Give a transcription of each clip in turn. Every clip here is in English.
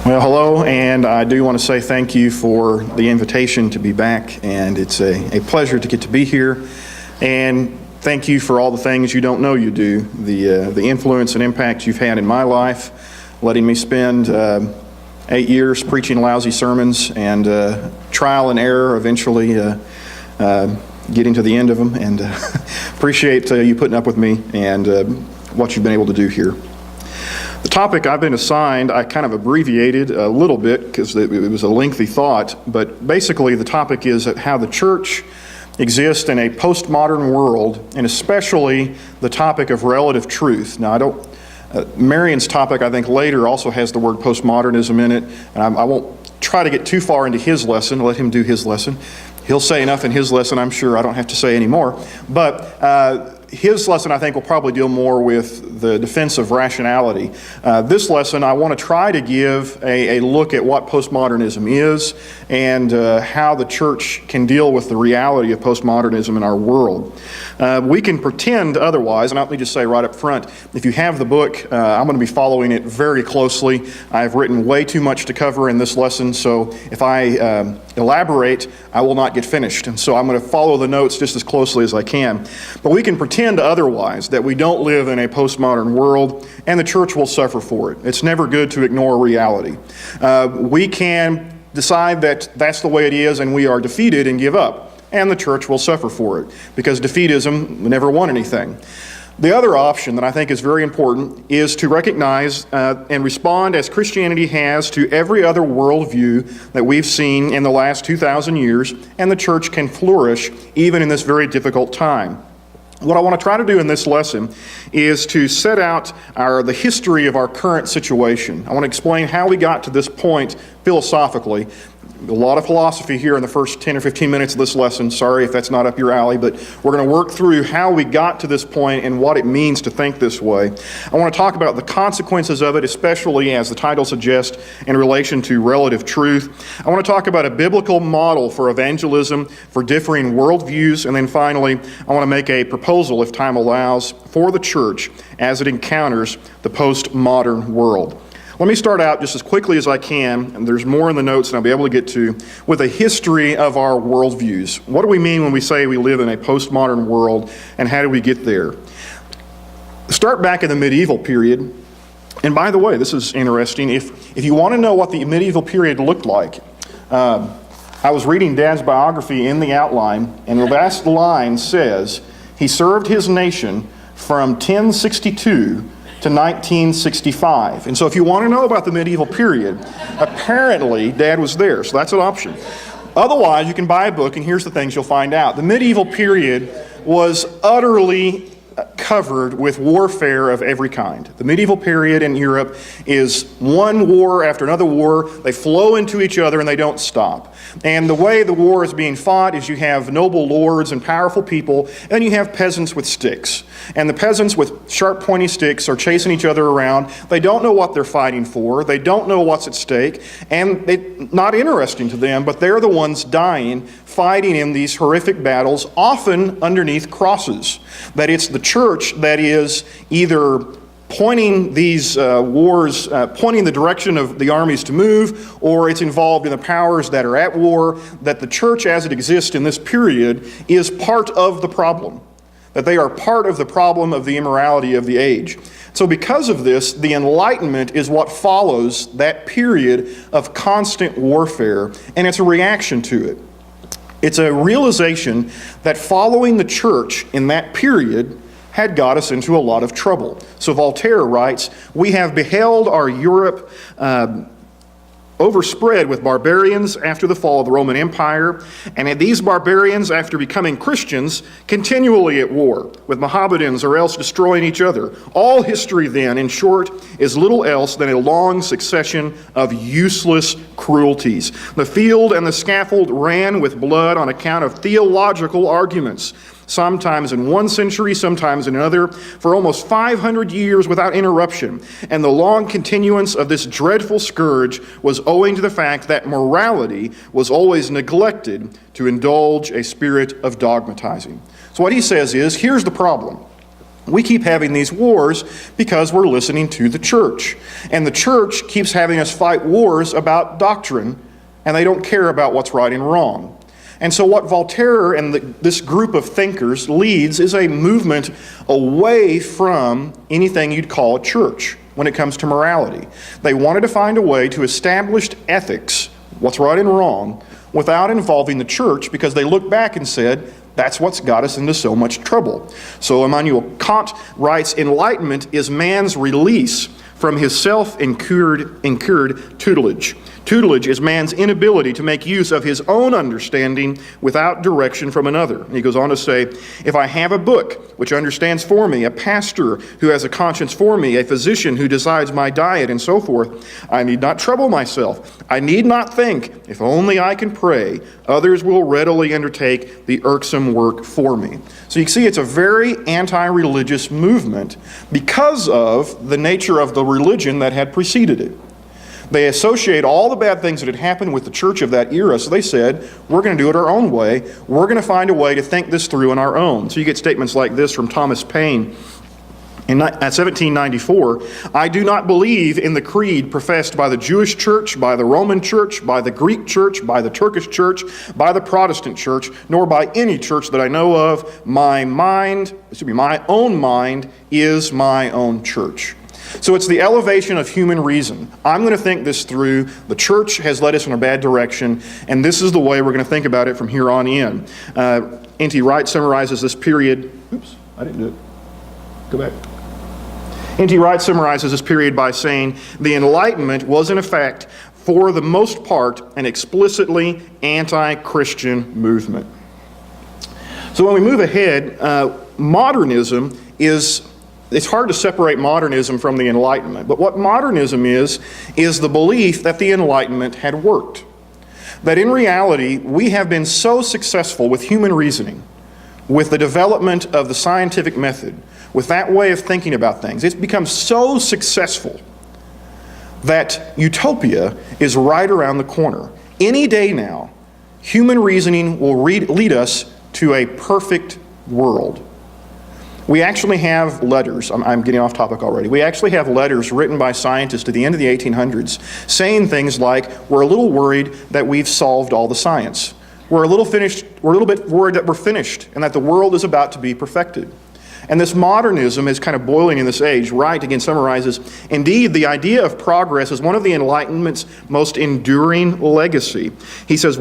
Well, hello, and I do want to say thank you for the invitation to be back, and it's a pleasure to get to be here. And thank you for all the things you don't know you do, the influence and impact you've had in my life, letting me spend 8 years preaching lousy sermons and trial and error, eventually getting to the end of them. And appreciate you putting up with me and what you've been able to do here. The topic I've been assigned, I kind of abbreviated a little bit because it was a lengthy thought, but basically the topic is how the church exists in a postmodern world, and especially the topic of relative truth. Now, Marion's topic, I think, later also has the word postmodernism in it, and I won't try to get too far into his lesson, let him do his lesson. He'll say enough in his lesson, I'm sure. I don't have to say any more. But his lesson, I think, will probably deal more with the defense of rationality. This lesson, I want to try to give a look at what postmodernism is and how the church can deal with the reality of postmodernism in our world. We can pretend otherwise, and let me just say right up front, if you have the book, I'm going to be following it very closely. I've written way too much to cover in this lesson, so if I elaborate, I will not get finished. And so I'm going to follow the notes just as closely as I can. But we can pretend otherwise, that we don't live in a postmodern world, and the church will suffer for it. It's never good to ignore reality. We can decide that that's the way it is, and we are defeated and give up, and the church will suffer for it, because defeatism never won anything. The other option that I think is very important is to recognize and respond as Christianity has to every other worldview that we've seen in the last 2,000 years, and the church can flourish even in this very difficult time. What I want to try to do in this lesson is to set out the history of our current situation. I want to explain how we got to this point philosophically. A lot of philosophy here in the first 10 or 15 minutes of this lesson. Sorry if that's not up your alley, but we're going to work through how we got to this point and what it means to think this way. I want to talk about the consequences of it, especially, as the title suggests, in relation to relative truth. I want to talk about a biblical model for evangelism for differing worldviews, and then finally, I want to make a proposal, if time allows, for the church as it encounters the postmodern world. Let me start out just as quickly as I can, and there's more in the notes than I'll be able to get to, with a history of our worldviews. What do we mean when we say we live in a postmodern world, and how do we get there? Start back in the medieval period, and by the way, this is interesting. If you want to know what the medieval period looked like, I was reading Dad's biography in the outline, and the last line says, he served his nation from 1062 to 1965. And so if you want to know about the medieval period, apparently Dad was there, so that's an option. Otherwise, you can buy a book, and here's the things you'll find out. The medieval period was utterly covered with warfare of every kind. The medieval period in Europe is one war after another war. They flow into each other and they don't stop. And the way the war is being fought is you have noble lords and powerful people, and you have peasants with sticks. And the peasants with sharp pointy sticks are chasing each other around. They don't know what they're fighting for. They don't know what's at stake. And it's not interesting to them, but they're the ones dying, fighting in these horrific battles, often underneath crosses. That it's the church that is either pointing these wars, pointing the direction of the armies to move, or it's involved in the powers that are at war, that the church as it exists in this period is part of the problem. That they are part of the problem of the immorality of the age. So because of this, the Enlightenment is what follows that period of constant warfare, and it's a reaction to it. It's a realization that following the church in that period had got us into a lot of trouble. So Voltaire writes, we have beheld our Europe overspread with barbarians after the fall of the Roman Empire, and these barbarians, after becoming Christians, continually at war with Mohammedans or else destroying each other. All history then, in short, is little else than a long succession of useless cruelties. The field and the scaffold ran with blood on account of theological arguments, sometimes in one century, sometimes in another, for almost 500 years without interruption. And the long continuance of this dreadful scourge was owing to the fact that morality was always neglected to indulge a spirit of dogmatizing. So what he says is, here's the problem. We keep having these wars because we're listening to the church. And the church keeps having us fight wars about doctrine, and they don't care about what's right and wrong. And so what Voltaire and this group of thinkers leads is a movement away from anything you'd call a church when it comes to morality. They wanted to find a way to establish ethics, what's right and wrong, without involving the church, because they looked back and said, that's what's got us into so much trouble. So Immanuel Kant writes, enlightenment is man's release from his self-incurred tutelage. Tutelage is man's inability to make use of his own understanding without direction from another. And he goes on to say, if I have a book which understands for me, a pastor who has a conscience for me, a physician who decides my diet, and so forth, I need not trouble myself. I need not think, if only I can pray, others will readily undertake the irksome work for me. So you can see it's a very anti-religious movement because of the nature of the religion that had preceded it. They associate all the bad things that had happened with the church of that era, so they said, we're going to do it our own way. We're going to find a way to think this through on our own. So you get statements like this from Thomas Paine in 1794, I do not believe in the creed professed by the Jewish church, by the Roman church, by the Greek church, by the Turkish church, by the Protestant church, nor by any church that I know of. My own mind is my own church. So it's the elevation of human reason. I'm going to think this through. The church has led us in a bad direction, and this is the way we're going to think about it from here on in. N.T. Wright summarizes this period. Oops, I didn't do it. Go back. N.T. Wright summarizes this period by saying, the Enlightenment was in effect, for the most part, an explicitly anti-Christian movement. So when we move ahead, modernism is... It's hard to separate modernism from the Enlightenment, but what modernism is the belief that the Enlightenment had worked. That in reality, we have been so successful with human reasoning, with the development of the scientific method, with that way of thinking about things. It's become so successful that utopia is right around the corner. Any day now, human reasoning will lead us to a perfect world. We actually have letters, I'm getting off topic already, we actually have letters written by scientists at the end of the 1800s saying things like, we're a little worried that we've solved all the science. We're a little bit worried that we're finished and that the world is about to be perfected. And this modernism is kind of boiling in this age. Wright again summarizes, indeed, the idea of progress is one of the Enlightenment's most enduring legacy. He says,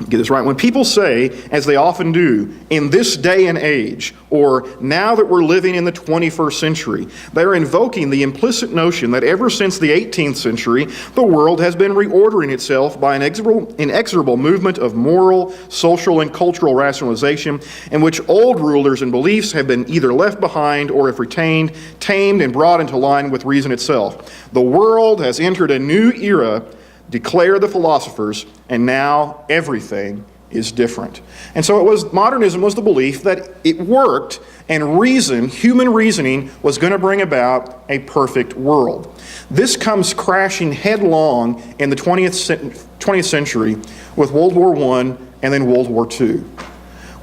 get this right. When people say, as they often do, in this day and age, or now that we're living in the 21st century, they're invoking the implicit notion that ever since the 18th century, the world has been reordering itself by an inexorable movement of moral, social, and cultural rationalization in which old rulers and beliefs have been either left behind or, if retained, tamed and brought into line with reason itself. The world has entered a new era, declare the philosophers, and now everything is different. And so modernism was the belief that it worked, and human reasoning was going to bring about a perfect world. This comes crashing headlong in the 20th century with World War I and then World War II,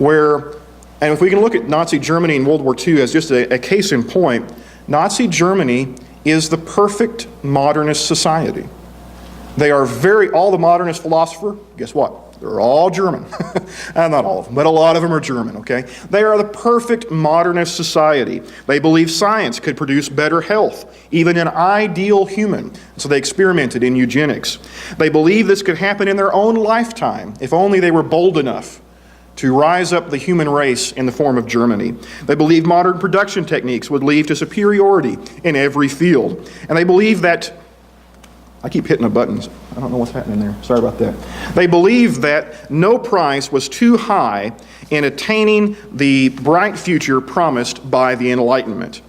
and if we can look at Nazi Germany and World War II as just a case in point, Nazi Germany is the perfect modernist society. They are all the modernist philosophers, guess what? They're all German. Not all of them, but a lot of them are German, okay? They are the perfect modernist society. They believe science could produce better health, even an ideal human. So they experimented in eugenics. They believe this could happen in their own lifetime, if only they were bold enough to rise up the human race in the form of Germany. They believe modern production techniques would lead to superiority in every field. And they believe that I keep hitting the buttons. I don't know what's happening there. Sorry about that. They believed that no price was too high in attaining the bright future promised by the Enlightenment.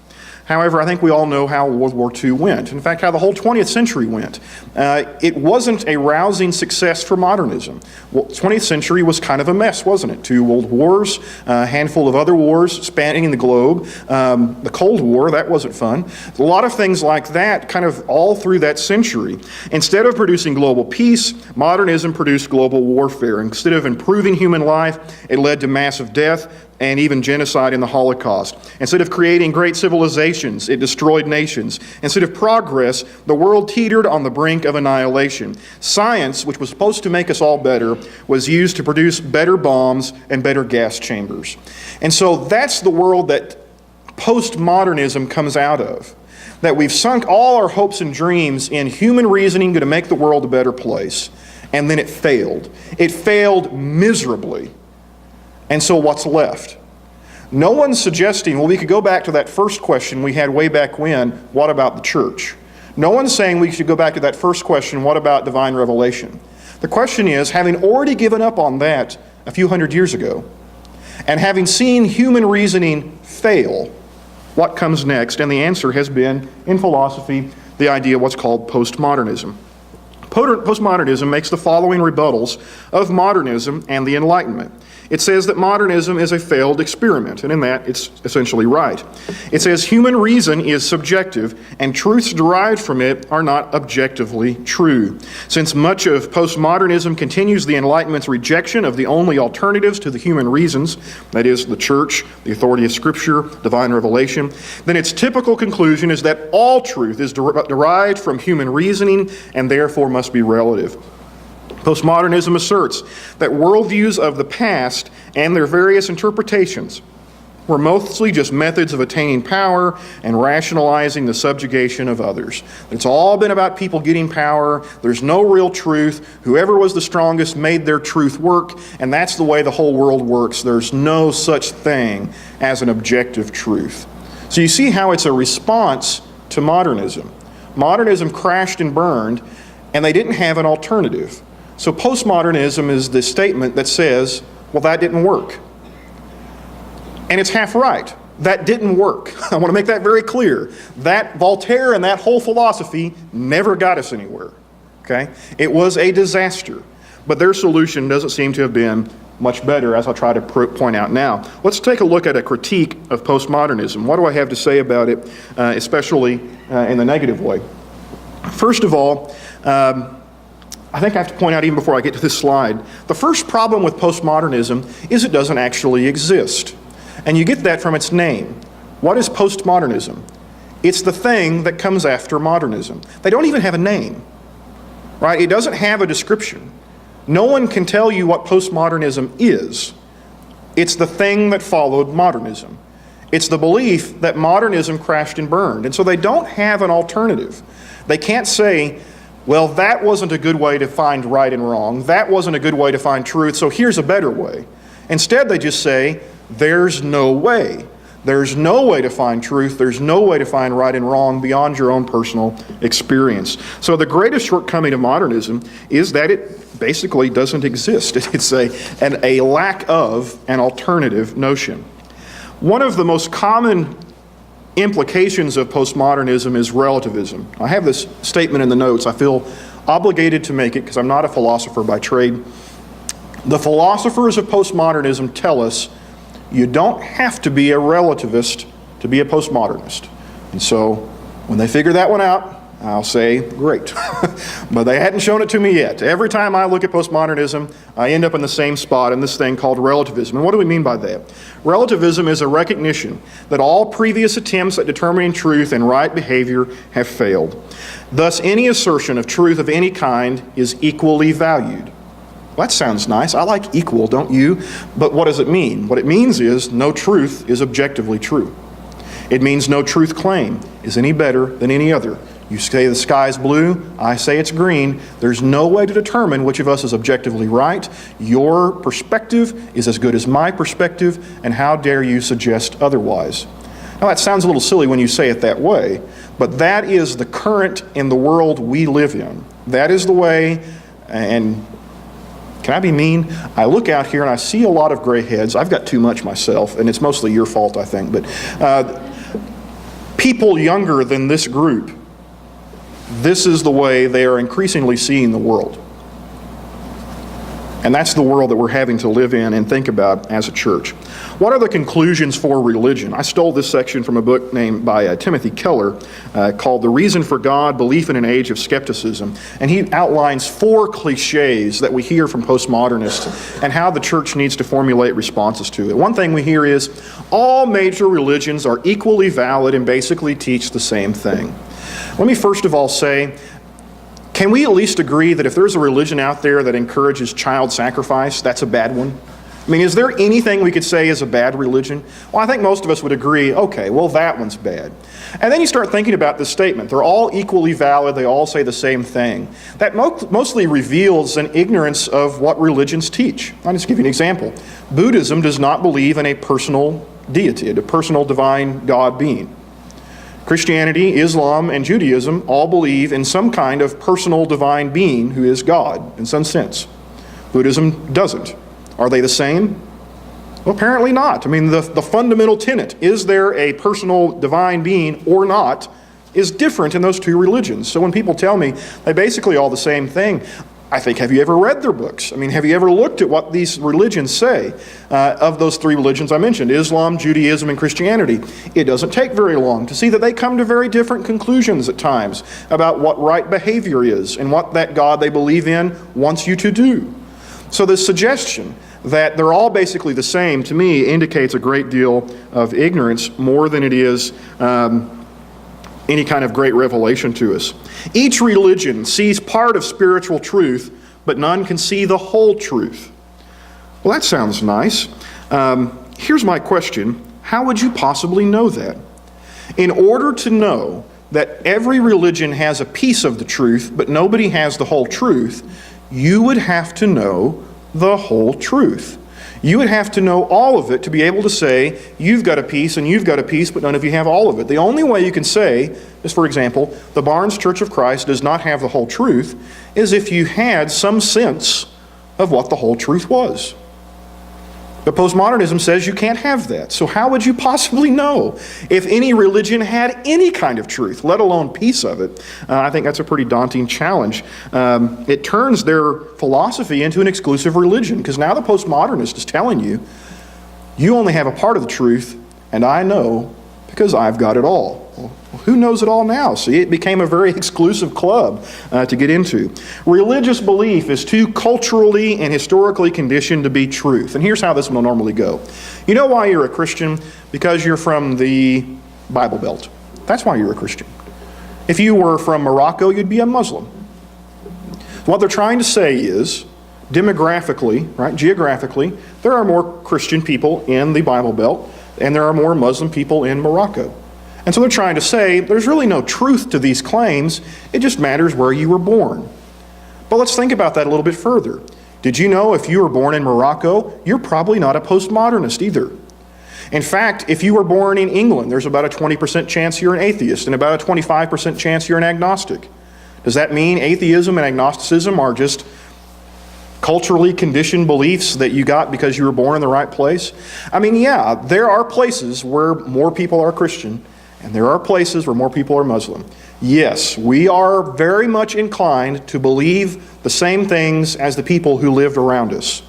However, I think we all know how World War II went. In fact, how the whole 20th century went. It wasn't a rousing success for modernism. Well, 20th century was kind of a mess, wasn't it? 2 world wars, a handful of other wars spanning the globe. The Cold War, that wasn't fun. A lot of things like that kind of all through that century. Instead of producing global peace, modernism produced global warfare. Instead of improving human life, it led to massive death, and even genocide in the Holocaust. Instead of creating great civilizations, it destroyed nations. Instead of progress, the world teetered on the brink of annihilation. Science, which was supposed to make us all better, was used to produce better bombs and better gas chambers. And so that's the world that postmodernism comes out of. That we've sunk all our hopes and dreams in human reasoning to make the world a better place. And then it failed. It failed miserably. And so what's left? No one's suggesting, well, we could go back to that first question we had way back when, what about the church? No one's saying we should go back to that first question, what about divine revelation? The question is, having already given up on that a few hundred years ago, and having seen human reasoning fail, what comes next? And the answer has been, in philosophy, the idea of what's called postmodernism. Postmodernism makes the following rebuttals of modernism and the Enlightenment. It says that modernism is a failed experiment, and in that it's essentially right. It says human reason is subjective, and truths derived from it are not objectively true. Since much of postmodernism continues the Enlightenment's rejection of the only alternatives to the human reasons, that is, the church, the authority of Scripture, divine revelation, then its typical conclusion is that all truth is derived from human reasoning and therefore must be relative. Postmodernism asserts that worldviews of the past and their various interpretations were mostly just methods of attaining power and rationalizing the subjugation of others. It's all been about people getting power. There's no real truth. Whoever was the strongest made their truth work, and that's the way the whole world works. There's no such thing as an objective truth. So you see how it's a response to modernism. Modernism crashed and burned, and they didn't have an alternative. So postmodernism is the statement that says, well, that didn't work. And it's half right. That didn't work. I want to make that very clear. That Voltaire and that whole philosophy never got us anywhere. Okay? It was a disaster. But their solution doesn't seem to have been much better, as I'll try to point out now. Let's take a look at a critique of postmodernism. What do I have to say about it, especially in the negative way? First of all, I think I have to point out even before I get to this slide, the first problem with postmodernism is it doesn't actually exist. And you get that from its name. What is postmodernism? It's the thing that comes after modernism. They don't even have a name, right? It doesn't have a description. No one can tell you what postmodernism is. It's the thing that followed modernism. It's the belief that modernism crashed and burned. And so they don't have an alternative. They can't say, well, that wasn't a good way to find right and wrong. That wasn't a good way to find truth, so here's a better way. Instead, they just say, there's no way. There's no way to find truth. There's no way to find right and wrong beyond your own personal experience. So the greatest shortcoming of modernism is that it basically doesn't exist. It's a lack of an alternative notion. One of the most common implications of postmodernism is relativism. I have this statement in the notes. I feel obligated to make it because I'm not a philosopher by trade. The philosophers of postmodernism tell us you don't have to be a relativist to be a postmodernist. And so when they figure that one out, I'll say, great. But they hadn't shown it to me yet. Every time I look at postmodernism, I end up in the same spot in this thing called relativism. And what do we mean by that? Relativism is a recognition that all previous attempts at determining truth and right behavior have failed. Thus, any assertion of truth of any kind is equally valued. Well, that sounds nice. I like equal, don't you? But what does it mean? What it means is no truth is objectively true. It means no truth claim is any better than any other. You say the sky's blue, I say it's green. There's no way to determine which of us is objectively right. Your perspective is as good as my perspective, and how dare you suggest otherwise? Now that sounds a little silly when you say it that way, but that is the current in the world we live in. That is the way, and can I be mean? I look out here and I see a lot of gray heads. I've got too much myself, and it's mostly your fault, I think, but people younger than this group, this is the way they are increasingly seeing the world. And that's the world that we're having to live in and think about as a church. What are the conclusions for religion? I stole this section from a book named by Timothy Keller called The Reason for God, Belief in an Age of Skepticism. And he outlines 4 cliches that we hear from postmodernists and how the church needs to formulate responses to it. One thing we hear is, all major religions are equally valid and basically teach the same thing. Let me first of all say, can we at least agree that if there's a religion out there that encourages child sacrifice, that's a bad one? I mean, is there anything we could say is a bad religion? Well, I think most of us would agree, okay, well, that one's bad. And then you start thinking about this statement. They're all equally valid. They all say the same thing. That mostly reveals an ignorance of what religions teach. I'll just give you an example. Buddhism does not believe in a personal deity, a personal divine God being. Christianity, Islam, and Judaism all believe in some kind of personal divine being who is God in some sense. Buddhism doesn't. Are they the same? Well, apparently not. I mean, the fundamental tenet, is there a personal divine being or not, is different in those two religions. So when people tell me they basically all the same thing, I think, have you ever read their books? I mean, have you ever looked at what these religions say of those 3 religions I mentioned, Islam, Judaism, and Christianity? It doesn't take very long to see that they come to very different conclusions at times about what right behavior is and what that God they believe in wants you to do. So the suggestion that they're all basically the same, to me, indicates a great deal of ignorance more than it is any kind of great revelation to us. Each religion sees part of spiritual truth, but none can see the whole truth. Well, that sounds nice. Here's my question. How would you possibly know that? In order to know that every religion has a piece of the truth, but nobody has the whole truth, you would have to know the whole truth. You would have to know all of it to be able to say, you've got a piece and you've got a piece, but none of you have all of it. The only way you can say is, for example, the Barnes Church of Christ does not have the whole truth, is if you had some sense of what the whole truth was. But postmodernism says you can't have that. So how would you possibly know if any religion had any kind of truth, let alone piece of it? I think that's a pretty daunting challenge. It turns their philosophy into an exclusive religion, because now the postmodernist is telling you, you only have a part of the truth, and I know because I've got it all. Well, who knows it all now? See, it became a very exclusive club to get into. Religious belief is too culturally and historically conditioned to be truth. And here's how this will normally go. You know why you're a Christian? Because you're from the Bible Belt. That's why you're a Christian. If you were from Morocco, you'd be a Muslim. What they're trying to say is, demographically, right, geographically, there are more Christian people in the Bible Belt, and there are more Muslim people in Morocco. And so they're trying to say there's really no truth to these claims, it just matters where you were born. But let's think about that a little bit further. Did you know if you were born in Morocco, you're probably not a postmodernist either? In fact, if you were born in England, there's about a 20% chance you're an atheist and about a 25% chance you're an agnostic. Does that mean atheism and agnosticism are just culturally conditioned beliefs that you got because you were born in the right place? I mean, yeah, there are places where more people are Christian, and there are places where more people are Muslim. Yes, we are very much inclined to believe the same things as the people who lived around us.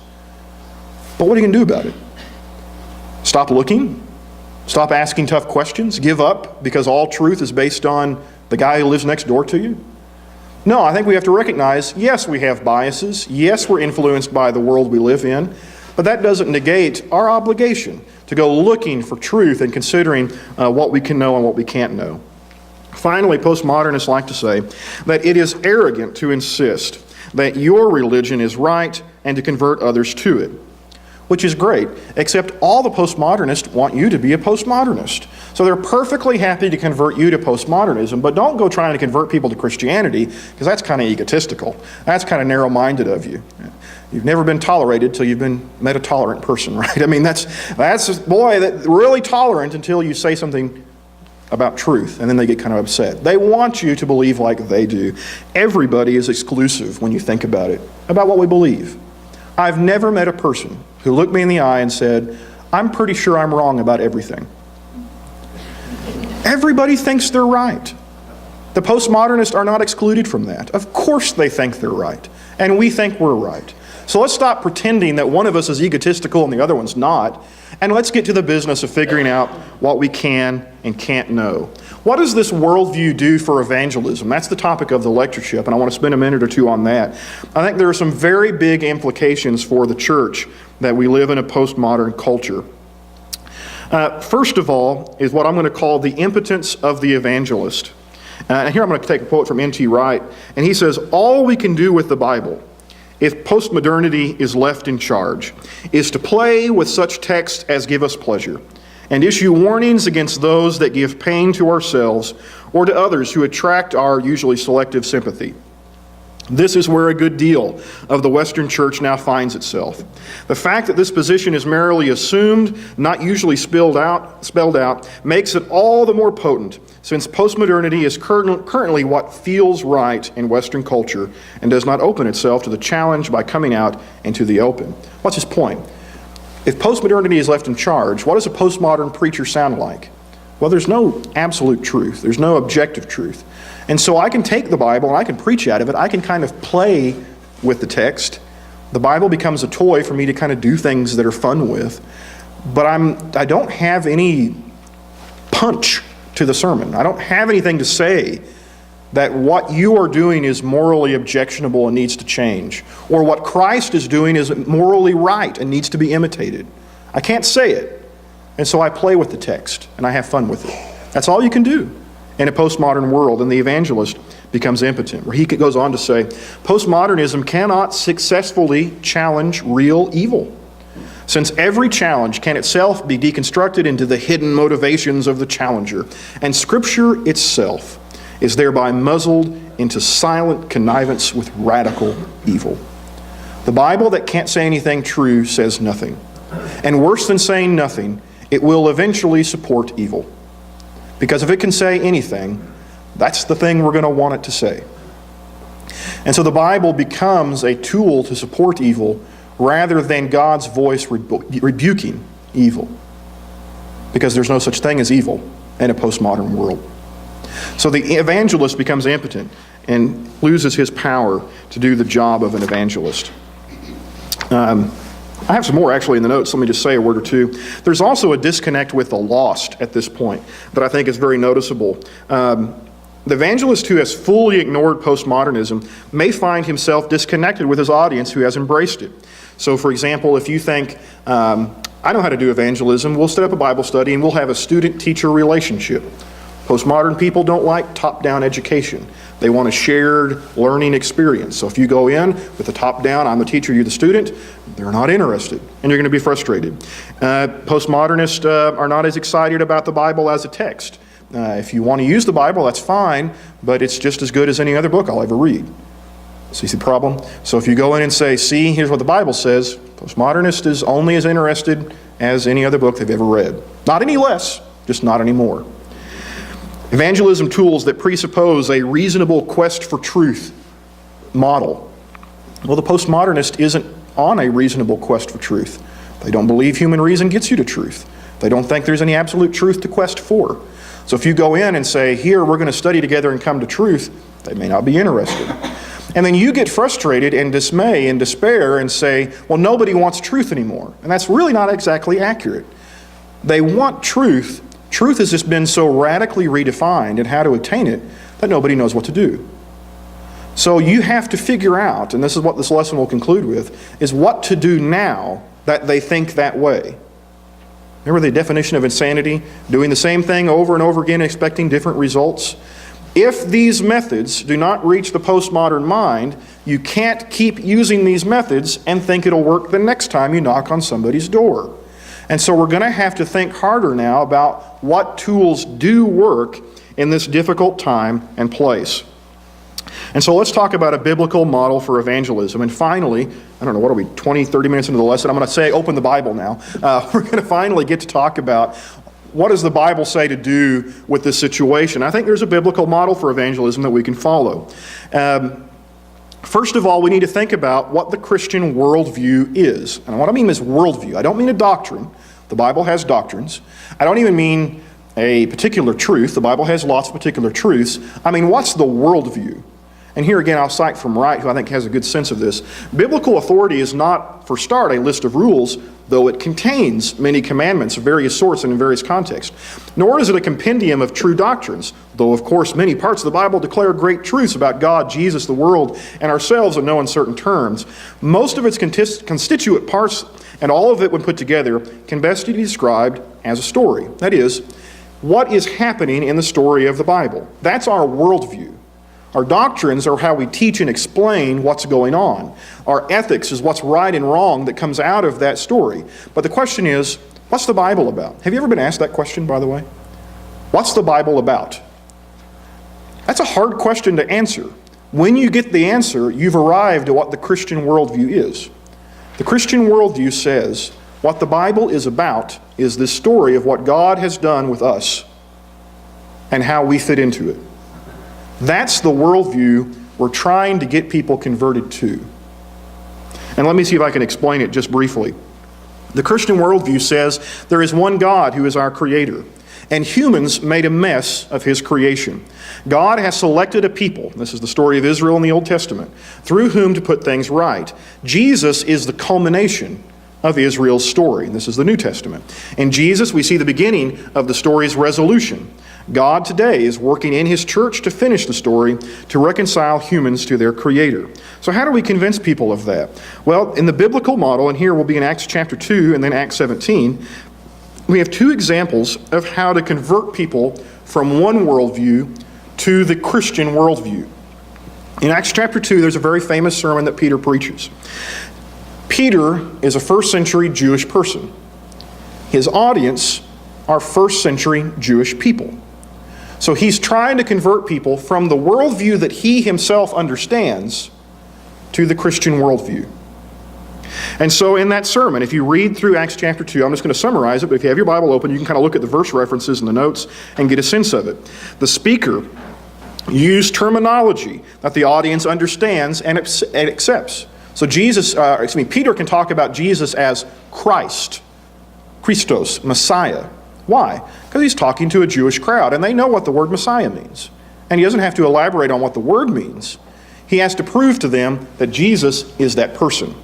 But what are you going to do about it? Stop looking? Stop asking tough questions? Give up because all truth is based on the guy who lives next door to you? No, I think we have to recognize, yes, we have biases. Yes, we're influenced by the world we live in. But that doesn't negate our obligation to go looking for truth and considering what we can know and what we can't know. Finally, postmodernists like to say that it is arrogant to insist that your religion is right and to convert others to it, which is great, except all the postmodernists want you to be a postmodernist. So they're perfectly happy to convert you to postmodernism, but don't go trying to convert people to Christianity, because that's kind of egotistical. That's kind of narrow-minded of you. You've never been tolerated till you've met a tolerant person, right? I mean, that's really tolerant until you say something about truth, and then they get kind of upset. They want you to believe like they do. Everybody is exclusive when you think about it, about what we believe. I've never met a person who looked me in the eye and said, I'm pretty sure I'm wrong about everything. Everybody thinks they're right. The postmodernists are not excluded from that. Of course they think they're right, and we think we're right. So let's stop pretending that one of us is egotistical and the other one's not, and let's get to the business of figuring out what we can and can't know. What does this worldview do for evangelism? That's the topic of the lectureship, and I want to spend a minute or two on that. I think there are some very big implications for the church that we live in a postmodern culture. First of all is what I'm going to call the impotence of the evangelist. And here I'm going to take a quote from N.T. Wright, and he says, "All we can do with the Bible, if postmodernity is left in charge, is to play with such texts as give us pleasure, and issue warnings against those that give pain to ourselves or to others who attract our usually selective sympathy. This is where a good deal of the Western church now finds itself. The fact that this position is merely assumed, not usually spelled out, makes it all the more potent, since postmodernity is currently what feels right in Western culture and does not open itself to the challenge by coming out into the open." What's his point? If postmodernity is left in charge, what does a postmodern preacher sound like? Well, there's no absolute truth. There's no objective truth. And so I can take the Bible and I can preach out of it. I can kind of play with the text. The Bible becomes a toy for me to kind of do things that are fun with. But I don't have any punch to the sermon. I don't have anything to say that what you are doing is morally objectionable and needs to change, or what Christ is doing is morally right and needs to be imitated. I can't say it. And so I play with the text and I have fun with it. That's all you can do in a postmodern world, and the evangelist becomes impotent. Where he goes on to say, postmodernism cannot successfully challenge real evil, since every challenge can itself be deconstructed into the hidden motivations of the challenger, and Scripture itself is thereby muzzled into silent connivance with radical evil. The Bible that can't say anything true says nothing. And worse than saying nothing, it will eventually support evil. Because if it can say anything, that's the thing we're going to want it to say. And so the Bible becomes a tool to support evil rather than God's voice rebuking evil. Because there's no such thing as evil in a postmodern world. So the evangelist becomes impotent and loses his power to do the job of an evangelist. I have some more actually in the notes. Let me just say a word or two. There's also a disconnect with the lost at this point that I think is very noticeable. The evangelist who has fully ignored postmodernism may find himself disconnected with his audience who has embraced it. So for example, if you think, I know how to do evangelism, we'll set up a Bible study and we'll have a student-teacher relationship. Postmodern people don't like top-down education. They want a shared learning experience. So if you go in with the top-down, I'm the teacher, you're the student, they're not interested, and you're going to be frustrated. Postmodernists are not as excited about the Bible as a text. If you want to use the Bible, that's fine, but it's just as good as any other book I'll ever read. See the problem? So if you go in and say, see, here's what the Bible says, postmodernist is only as interested as any other book they've ever read. Not any less, just not any more. Evangelism tools that presuppose a reasonable quest for truth model. Well, the postmodernist isn't on a reasonable quest for truth. They don't believe human reason gets you to truth. They don't think there's any absolute truth to quest for. So if you go in and say, here, we're going to study together and come to truth, they may not be interested. And then you get frustrated and dismay and despair and say, well, nobody wants truth anymore. And that's really not exactly accurate. They want truth. Truth has just been so radically redefined and how to attain it that nobody knows what to do. So you have to figure out, and this is what this lesson will conclude with, is what to do now that they think that way. Remember the definition of insanity? Doing the same thing over and over again, expecting different results? If these methods do not reach the postmodern mind, you can't keep using these methods and think it'll work the next time you knock on somebody's door. And so we're going to have to think harder now about what tools do work in this difficult time and place. And so let's talk about a biblical model for evangelism. And finally, I don't know, what are we, 20, 30 minutes into the lesson? I'm going to say open the Bible now. We're going to finally get to talk about what does the Bible say to do with this situation. I think there's a biblical model for evangelism that we can follow. First of all, we need to think about what the Christian worldview is. And what I mean is worldview. I don't mean a doctrine. The Bible has doctrines. I don't even mean a particular truth. The Bible has lots of particular truths. I mean, what's the worldview? and here again I'll cite from Wright, who I think has a good sense of this, biblical authority is not, for start, a list of rules, though it contains many commandments of various sorts and in various contexts. Nor is it a compendium of true doctrines, though of course many parts of the Bible declare great truths about God, Jesus, the world, and ourselves in no uncertain terms. Most of its constituent parts, and all of it when put together, can best be described as a story. That is, what is happening in the story of the Bible. That's our worldview. Our doctrines are how we teach and explain what's going on. Our ethics is what's right and wrong that comes out of that story. But the question is, what's the Bible about? Have you ever been asked that question, by the way? What's the Bible about? That's a hard question to answer. When you get the answer, you've arrived at what the Christian worldview is. The Christian worldview says what the Bible is about is this story of what God has done with us and how we fit into it. That's the worldview we're trying to get people converted to. And let me see if I can explain it just briefly. The Christian worldview says there is one God who is our creator, and humans made a mess of his creation. God has selected a people, this is the story of Israel in the Old Testament, through whom to put things right. Jesus is the culmination of Israel's story. This is the New Testament. In Jesus, we see the beginning of the story's resolution. God today is working in his church to finish the story, to reconcile humans to their Creator. So how do we convince people of that? Well, in the biblical model, and here we'll be in Acts chapter 2 and then Acts 17, we have two examples of how to convert people from one worldview to the Christian worldview. In Acts chapter 2, there's a very famous sermon that Peter preaches. Peter is a first century Jewish person. His audience are first century Jewish people. So he's trying to convert people from the worldview that he himself understands to the Christian worldview. And so in that sermon, if you read through Acts chapter 2, I'm just going to summarize it, but if you have your Bible open, you can kind of look at the verse references and the notes and get a sense of it. The speaker used terminology that the audience understands and accepts. So Peter can talk about Jesus as Christ, Christos, Messiah. Why? Because he's talking to a Jewish crowd, and they know what the word Messiah means. And he doesn't have to elaborate on what the word means. He has to prove to them that Jesus is that person.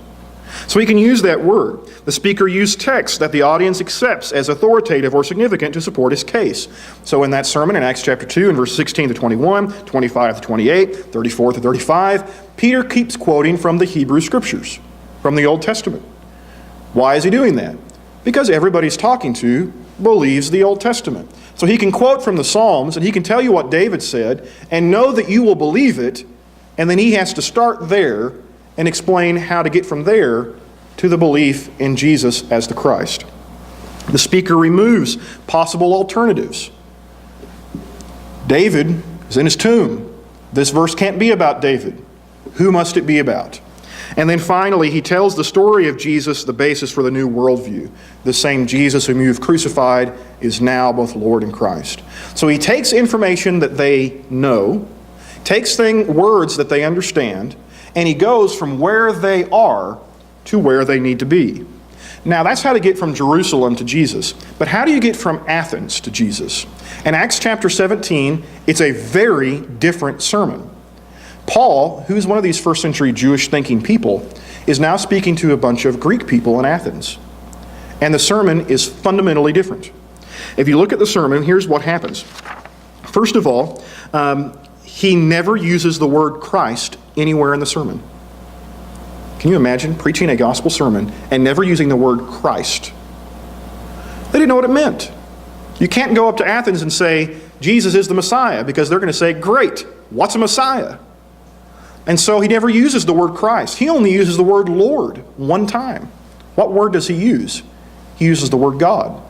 So he can use that word. The speaker used text that the audience accepts as authoritative or significant to support his case. So in that sermon in Acts chapter 2, in verse 16 to 21, 25 to 28, 34 to 35, Peter keeps quoting from the Hebrew Scriptures, from the Old Testament. Why is he doing that? Because everybody's talking to believes the Old Testament. So he can quote from the Psalms, and he can tell you what David said, and know that you will believe it, and then he has to start there and explain how to get from there to the belief in Jesus as the Christ. The speaker removes possible alternatives. David is in his tomb. This verse can't be about David. Who must it be about? And then finally, he tells the story of Jesus, the basis for the new worldview. The same Jesus whom you've crucified is now both Lord and Christ. So he takes information that they know, takes words that they understand, and he goes from where they are to where they need to be. Now, that's how to get from Jerusalem to Jesus. But how do you get from Athens to Jesus? In Acts chapter 17, it's a very different sermon. Paul, who's one of these first century Jewish thinking people, is now speaking to a bunch of Greek people in Athens. And the sermon is fundamentally different. If you look at the sermon, here's what happens. First of all, he never uses the word Christ anywhere in the sermon. Can you imagine preaching a gospel sermon and never using the word Christ? They didn't know what it meant. You can't go up to Athens and say, Jesus is the Messiah, because they're going to say, great, what's a Messiah? And so he never uses the word Christ. He only uses the word Lord one time. What word does he use? He uses the word God.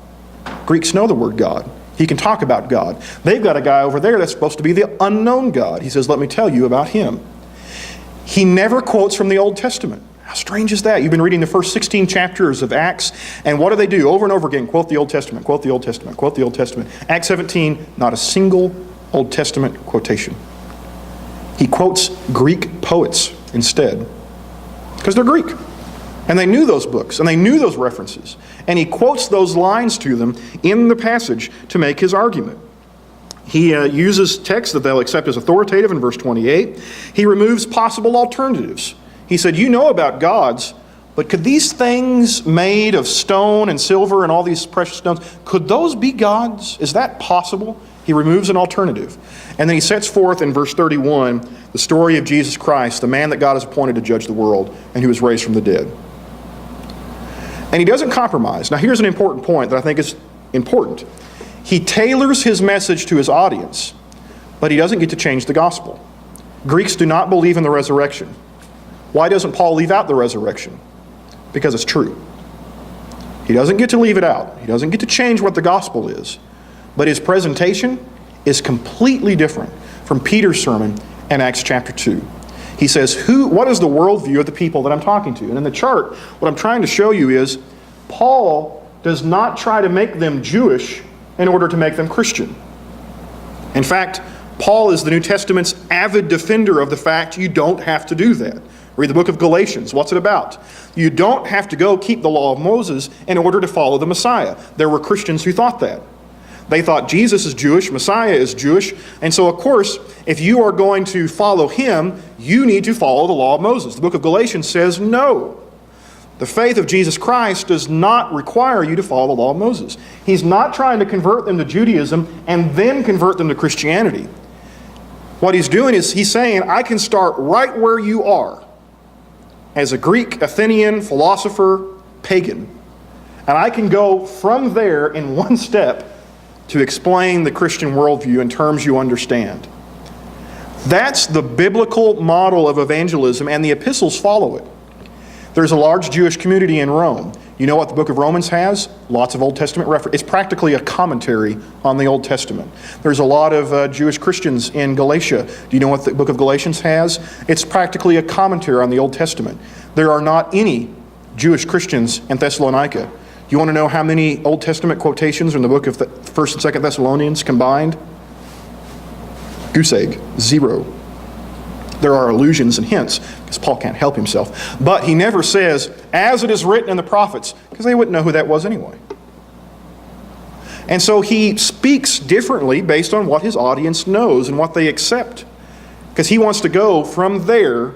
Greeks know the word God. He can talk about God. They've got a guy over there that's supposed to be the unknown God. He says, let me tell you about him. He never quotes from the Old Testament. How strange is that? You've been reading the first 16 chapters of Acts, and what do? Over and over again, quote the Old Testament, quote the Old Testament, quote the Old Testament. Acts 17, not a single Old Testament quotation. He quotes Greek poets instead, because they're Greek. And they knew those books, and they knew those references. And he quotes those lines to them in the passage to make his argument. He uses texts that they'll accept as authoritative in verse 28. He removes possible alternatives. He said, you know about gods, but could these things made of stone and silver and all these precious stones, could those be gods? Is that possible? He removes an alternative. And then he sets forth in verse 31 the story of Jesus Christ, the man that God has appointed to judge the world and who was raised from the dead. And he doesn't compromise. Now here's an important point that I think is important. He tailors his message to his audience, but he doesn't get to change the gospel. Greeks do not believe in the resurrection. Why doesn't Paul leave out the resurrection? Because it's true. He doesn't get to leave it out. He doesn't get to change what the gospel is. But his presentation is completely different from Peter's sermon in Acts chapter 2. He says, what is the worldview of the people that I'm talking to? And in the chart, what I'm trying to show you is Paul does not try to make them Jewish in order to make them Christian. In fact, Paul is the New Testament's avid defender of the fact you don't have to do that. Read the book of Galatians. What's it about? You don't have to go keep the law of Moses in order to follow the Messiah. There were Christians who thought that. They thought Jesus is Jewish, Messiah is Jewish, and so of course, if you are going to follow him, you need to follow the law of Moses. The book of Galatians says no. The faith of Jesus Christ does not require you to follow the law of Moses. He's not trying to convert them to Judaism and then convert them to Christianity. What he's doing is he's saying, I can start right where you are as a Greek, Athenian, philosopher, pagan, and I can go from there in one step to explain the Christian worldview in terms you understand. That's the biblical model of evangelism, and the epistles follow it. There's a large Jewish community in Rome. You know what the book of Romans has? Lots of Old Testament reference. It's practically a commentary on the Old Testament. There's a lot of Jewish Christians in Galatia. Do you know what the book of Galatians has? It's practically a commentary on the Old Testament. There are not any Jewish Christians in Thessalonica. You want to know how many Old Testament quotations are in the book of 1st and 2nd Thessalonians combined? Goose egg, 0. There are allusions and hints, because Paul can't help himself. But he never says, as it is written in the prophets, because they wouldn't know who that was anyway. And so he speaks differently based on what his audience knows and what they accept, because he wants to go from there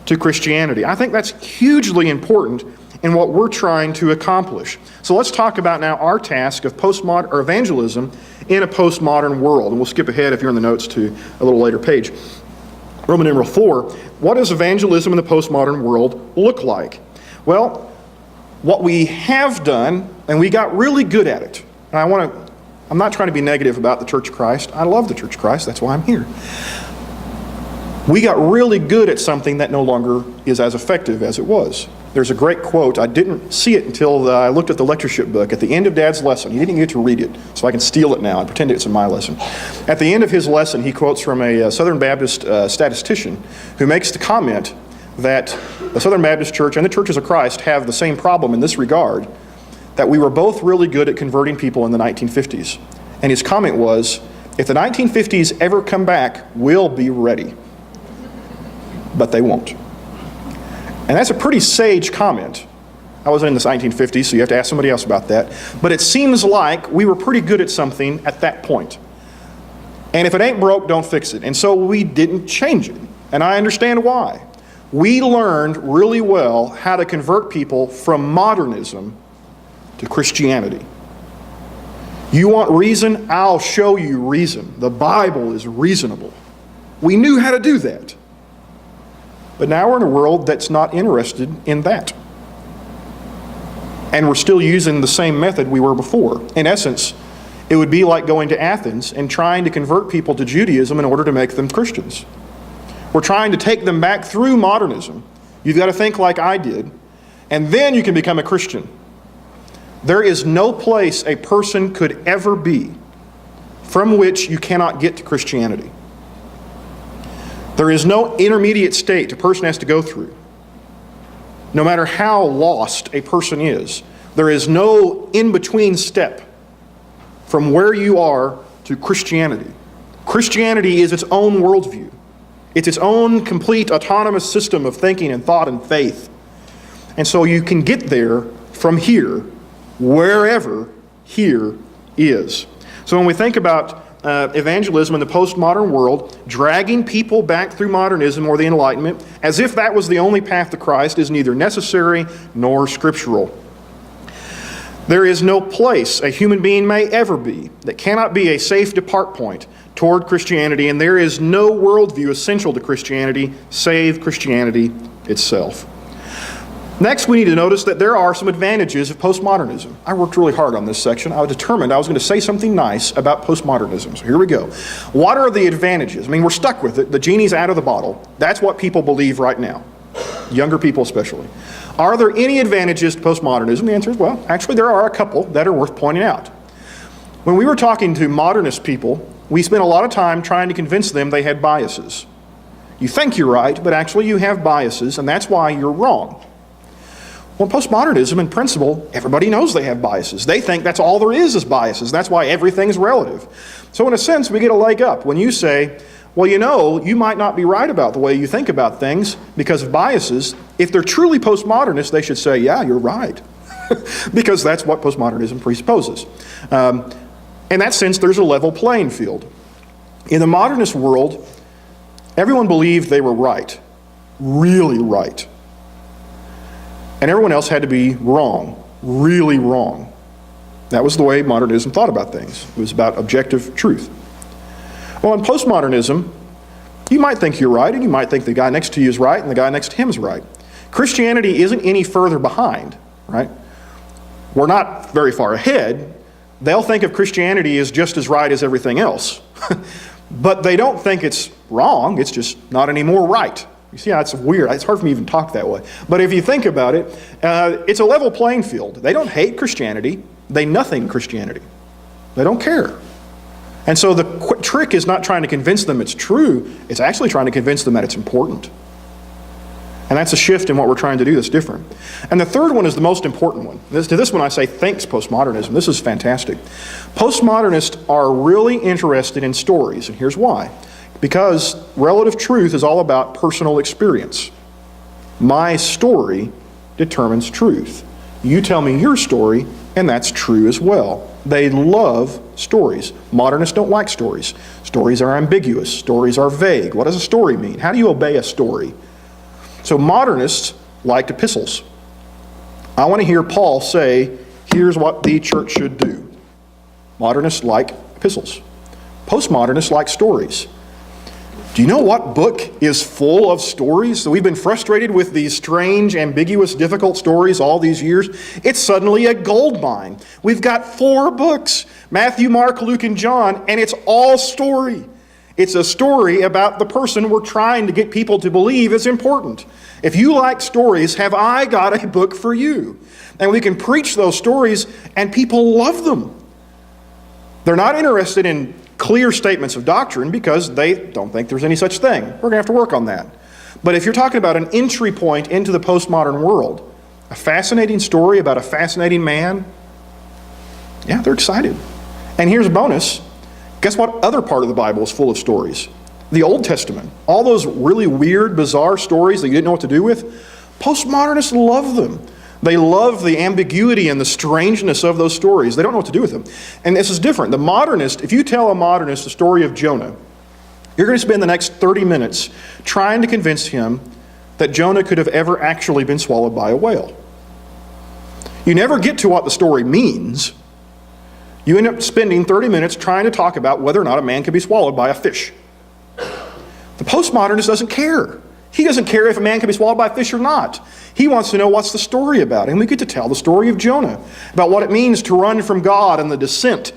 to Christianity. I think that's hugely important in what we're trying to accomplish. So let's talk about now our task of evangelism in a postmodern world. And we'll skip ahead if you're in the notes to a little later page. Roman numeral 4, what does evangelism in the postmodern world look like? Well, what we have done, and we got really good at it, and I'm not trying to be negative about the Church of Christ. I love the Church of Christ, that's why I'm here. We got really good at something that no longer is as effective as it was. There's a great quote. I didn't see it until I looked at the lectureship book. At the end of Dad's lesson, he didn't get to read it, so I can steal it now and pretend it's in my lesson. At the end of his lesson, he quotes from a Southern Baptist statistician who makes the comment that the Southern Baptist Church and the Churches of Christ have the same problem in this regard, that we were both really good at converting people in the 1950s. And his comment was, if the 1950s ever come back, we'll be ready. But they won't. And that's a pretty sage comment. I wasn't in the 1950s, so you have to ask somebody else about that. But it seems like we were pretty good at something at that point. And if it ain't broke, don't fix it. And so we didn't change it. And I understand why. We learned really well how to convert people from modernism to Christianity. You want reason? I'll show you reason. The Bible is reasonable. We knew how to do that. But now we're in a world that's not interested in that. And we're still using the same method we were before. In essence, it would be like going to Athens and trying to convert people to Judaism in order to make them Christians. We're trying to take them back through modernism. You've got to think like I did, and then you can become a Christian. There is no place a person could ever be from which you cannot get to Christianity. There is no intermediate state a person has to go through. No matter how lost a person is, there is no in-between step from where you are to Christianity. Christianity is its own worldview. It's its own complete autonomous system of thinking and thought and faith. And so you can get there from here, wherever here is. So when we think about evangelism in the postmodern world, dragging people back through modernism or the Enlightenment, as if that was the only path to Christ, is neither necessary nor scriptural. There is no place a human being may ever be that cannot be a safe depart point toward Christianity, and there is no worldview essential to Christianity save Christianity itself. Next, we need to notice that there are some advantages of postmodernism. I worked really hard on this section. I was determined I was going to say something nice about postmodernism. So here we go. What are the advantages? I mean, we're stuck with it. The genie's out of the bottle. That's what people believe right now, younger people especially. Are there any advantages to postmodernism? The answer is, well, actually there are a couple that are worth pointing out. When we were talking to modernist people, we spent a lot of time trying to convince them they had biases. You think you're right, but actually you have biases, and that's why you're wrong. Well, postmodernism, in principle, everybody knows they have biases. They think that's all there is biases. That's why everything's relative. So in a sense, we get a leg up when you say, well, you know, you might not be right about the way you think about things because of biases. If they're truly postmodernists, they should say, yeah, you're right. Because that's what postmodernism presupposes. In that sense, there's a level playing field. In the modernist world, everyone believed they were right, really right. And everyone else had to be wrong, really wrong. That was the way modernism thought about things. It was about objective truth. Well, in postmodernism, you might think you're right, and you might think the guy next to you is right, and the guy next to him is right. Christianity isn't any further behind, right? We're not very far ahead. They'll think of Christianity as just as right as everything else. But they don't think it's wrong, it's just not any more right. You see how it's weird. It's hard for me to even talk that way. But if you think about it, it's a level playing field. They don't hate Christianity. They nothing Christianity. They don't care. And so the trick is not trying to convince them it's true. It's actually trying to convince them that it's important. And that's a shift in what we're trying to do that's different. And the third one is the most important one. To this one I say, thanks postmodernism. This is fantastic. Postmodernists are really interested in stories, and here's why. Because relative truth is all about personal experience. My story determines truth. You tell me your story, and that's true as well. They love stories. Modernists don't like stories. Stories are ambiguous. Stories are vague. What does a story mean? How do you obey a story? So modernists liked epistles. I want to hear Paul say, here's what the church should do. Modernists like epistles. Postmodernists like stories. Do you know what book is full of stories? So we've been frustrated with these strange, ambiguous, difficult stories all these years. It's suddenly a gold mine. We've got 4 books, Matthew, Mark, Luke, and John, and it's all story. It's a story about the person we're trying to get people to believe is important. If you like stories, have I got a book for you? And we can preach those stories, and people love them. They're not interested in clear statements of doctrine because they don't think there's any such thing. We're going to have to work on that. But if you're talking about an entry point into the postmodern world, a fascinating story about a fascinating man, yeah, they're excited. And here's a bonus. Guess what other part of the Bible is full of stories? The Old Testament. All those really weird, bizarre stories that you didn't know what to do with, postmodernists love them. They love the ambiguity and the strangeness of those stories. They don't know what to do with them. And this is different. The modernist, if you tell a modernist the story of Jonah, you're going to spend the next 30 minutes trying to convince him that Jonah could have ever actually been swallowed by a whale. You never get to what the story means. You end up spending 30 minutes trying to talk about whether or not a man can be swallowed by a fish. The postmodernist doesn't care. He doesn't care if a man can be swallowed by a fish or not. He wants to know what's the story about. And we get to tell the story of Jonah, about what it means to run from God and the descent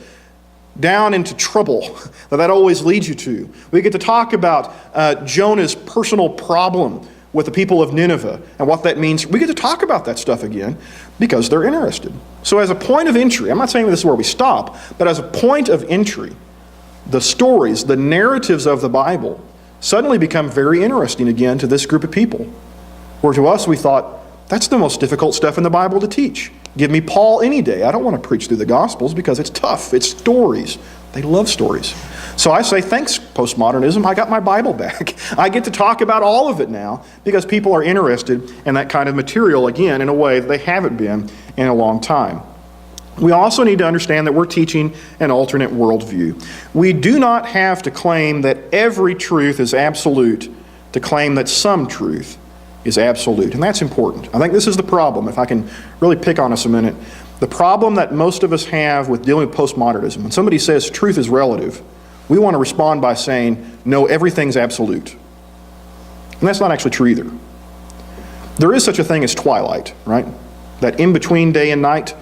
down into trouble that always leads you to. We get to talk about Jonah's personal problem with the people of Nineveh and what that means. We get to talk about that stuff again because they're interested. So as a point of entry, I'm not saying this is where we stop, but as a point of entry, the stories, the narratives of the Bible suddenly become very interesting again to this group of people. Where to us we thought, that's the most difficult stuff in the Bible to teach. Give me Paul any day. I don't want to preach through the Gospels because it's tough. It's stories. They love stories. So I say, thanks, postmodernism. I got my Bible back. I get to talk about all of it now because people are interested in that kind of material again in a way that they haven't been in a long time. We also need to understand that we're teaching an alternate worldview. We do not have to claim that every truth is absolute to claim that some truth is absolute. And that's important. I think this is the problem, if I can really pick on us a minute. The problem that most of us have with dealing with postmodernism, when somebody says truth is relative, we want to respond by saying, no, everything's absolute. And that's not actually true either. There is such a thing as twilight, right? That in-between day and night.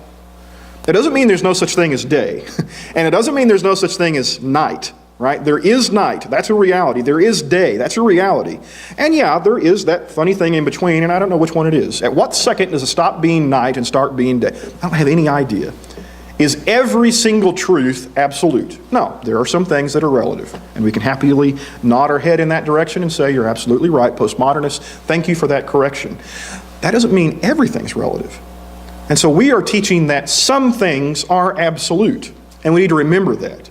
It doesn't mean there's no such thing as day. And it doesn't mean there's no such thing as night, right? There is night. That's a reality. There is day. That's a reality. And yeah, there is that funny thing in between, and I don't know which one it is. At what second does it stop being night and start being day? I don't have any idea. Is every single truth absolute? No, there are some things that are relative. And we can happily nod our head in that direction and say, you're absolutely right, postmodernists. Thank you for that correction. That doesn't mean everything's relative. And so we are teaching that some things are absolute, and we need to remember that.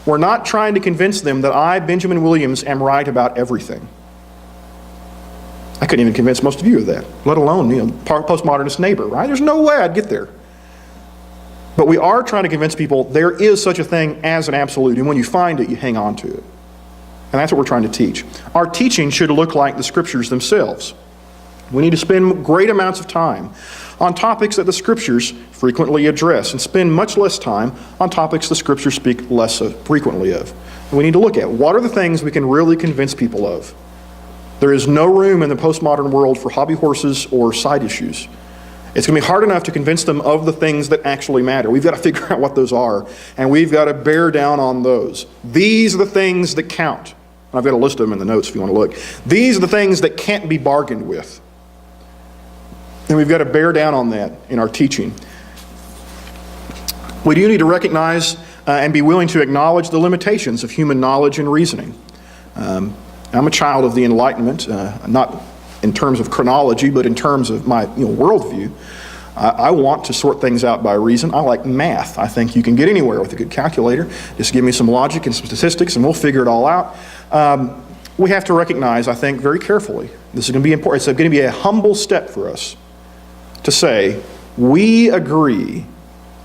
We're not trying to convince them that I, Benjamin Williams, am right about everything. I couldn't even convince most of you of that, let alone, postmodernist neighbor, right? There's no way I'd get there. But we are trying to convince people there is such a thing as an absolute, and when you find it, you hang on to it. And that's what we're trying to teach. Our teaching should look like the Scriptures themselves. We need to spend great amounts of time on topics that the Scriptures frequently address, and spend much less time on topics the Scriptures speak less frequently of. And we need to look at what are the things we can really convince people of. There is no room in the postmodern world for hobby horses or side issues. It's going to be hard enough to convince them of the things that actually matter. We've got to figure out what those are, and we've got to bear down on those. These are the things that count. I've got a list of them in the notes if you want to look. These are the things that can't be bargained with. And we've got to bear down on that in our teaching. We do need to recognize and be willing to acknowledge the limitations of human knowledge and reasoning. I'm a child of the Enlightenment, not in terms of chronology, but in terms of my worldview. I want to sort things out by reason. I like math. I think you can get anywhere with a good calculator. Just give me some logic and some statistics and we'll figure it all out. We have to recognize, I think, very carefully, this is going to be important. It's going to be a humble step for us to say, we agree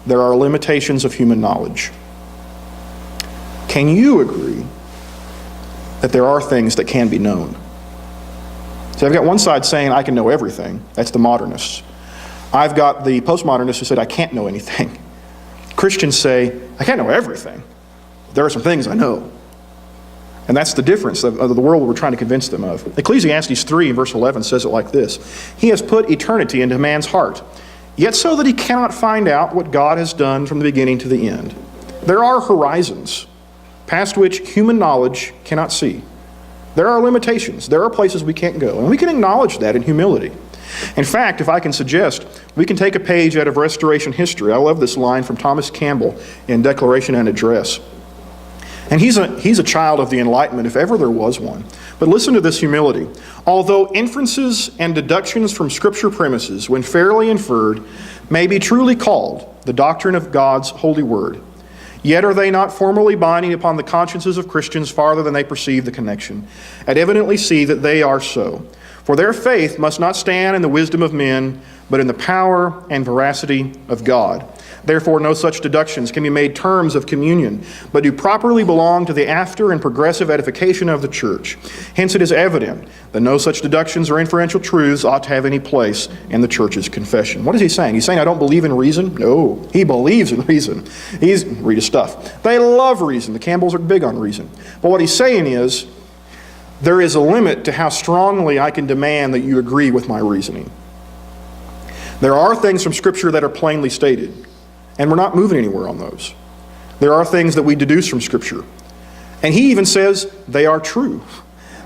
there are limitations of human knowledge. Can you agree that there are things that can be known? So I've got one side saying I can know everything. That's the modernists. I've got the postmodernists who said I can't know anything. Christians say I can't know everything. There are some things I know. And that's the difference of the world we're trying to convince them of. Ecclesiastes 3 verse 11 says it like this. He has put eternity into man's heart, yet so that he cannot find out what God has done from the beginning to the end. There are horizons past which human knowledge cannot see. There are limitations. There are places we can't go. And we can acknowledge that in humility. In fact, if I can suggest, we can take a page out of Restoration history. I love this line from Thomas Campbell in Declaration and Address. And he's a child of the Enlightenment, if ever there was one. But listen to this humility. Although inferences and deductions from Scripture premises, when fairly inferred, may be truly called the doctrine of God's holy word, yet are they not formally binding upon the consciences of Christians farther than they perceive the connection, and evidently see that they are so. For their faith must not stand in the wisdom of men, but in the power and veracity of God. Therefore, no such deductions can be made terms of communion, but do properly belong to the after and progressive edification of the church. Hence it is evident that no such deductions or inferential truths ought to have any place in the church's confession. What is he saying? He's saying, I don't believe in reason? No, he believes in reason. Read his stuff. They love reason. The Campbells are big on reason. But what he's saying is, there is a limit to how strongly I can demand that you agree with my reasoning. There are things from Scripture that are plainly stated, and we're not moving anywhere on those. There are things that we deduce from Scripture. And he even says they are true.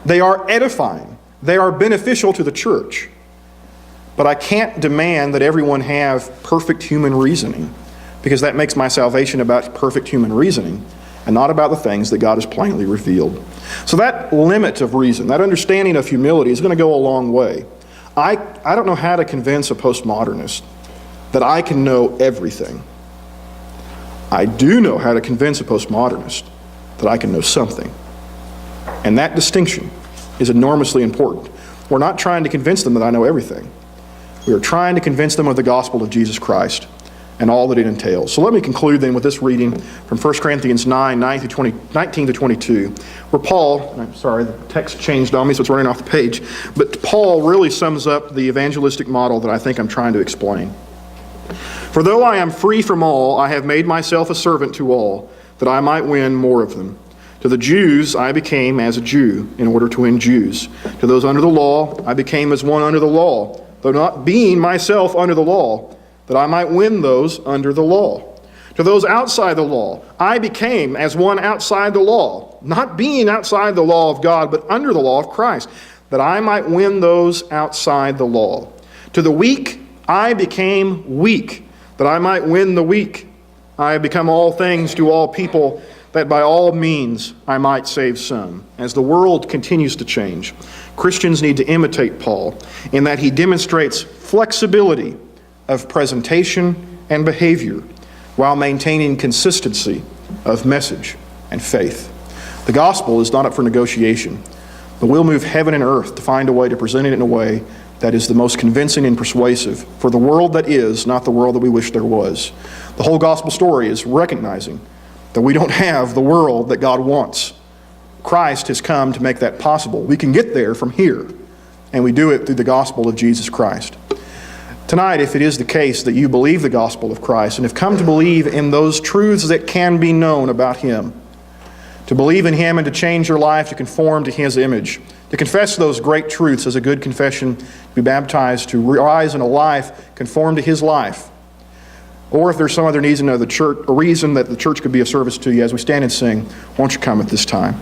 They are edifying. They are beneficial to the church. But I can't demand that everyone have perfect human reasoning, because that makes my salvation about perfect human reasoning and not about the things that God has plainly revealed. So that limit of reason, that understanding of humility is going to go a long way. I don't know how to convince a postmodernist that I can know everything. I do know how to convince a postmodernist that I can know something. And that distinction is enormously important. We're not trying to convince them that I know everything. We are trying to convince them of the gospel of Jesus Christ and all that it entails. So let me conclude then with this reading from 1 Corinthians 9, 19 to 22, where Paul, and I'm sorry, the text changed on me, so it's running off the page, but Paul really sums up the evangelistic model that I think I'm trying to explain. For though I am free from all, I have made myself a servant to all, that I might win more of them. To the Jews I became as a Jew, in order to win Jews. To those under the law I became as one under the law, though not being myself under the law, that I might win those under the law. To those outside the law I became as one outside the law, not being outside the law of God, but under the law of Christ, that I might win those outside the law. To the weak I became weak, that I might win the weak. I have become all things to all people, that by all means I might save some. As the world continues to change, Christians need to imitate Paul in that he demonstrates flexibility of presentation and behavior while maintaining consistency of message and faith. The gospel is not up for negotiation, but we'll move heaven and earth to find a way to present it in a way that is the most convincing and persuasive for the world that is, not the world that we wish there was. The whole gospel story is recognizing that we don't have the world that God wants. Christ has come to make that possible. We can get there from here, and we do it through the gospel of Jesus Christ. Tonight, if it is the case that you believe the gospel of Christ and have come to believe in those truths that can be known about Him, to believe in Him and to change your life to conform to His image, to confess those great truths as a good confession, to be baptized, to rise in a life conformed to His life, or if there's some other reason that the church could be of service to you as we stand and sing, won't you come at this time?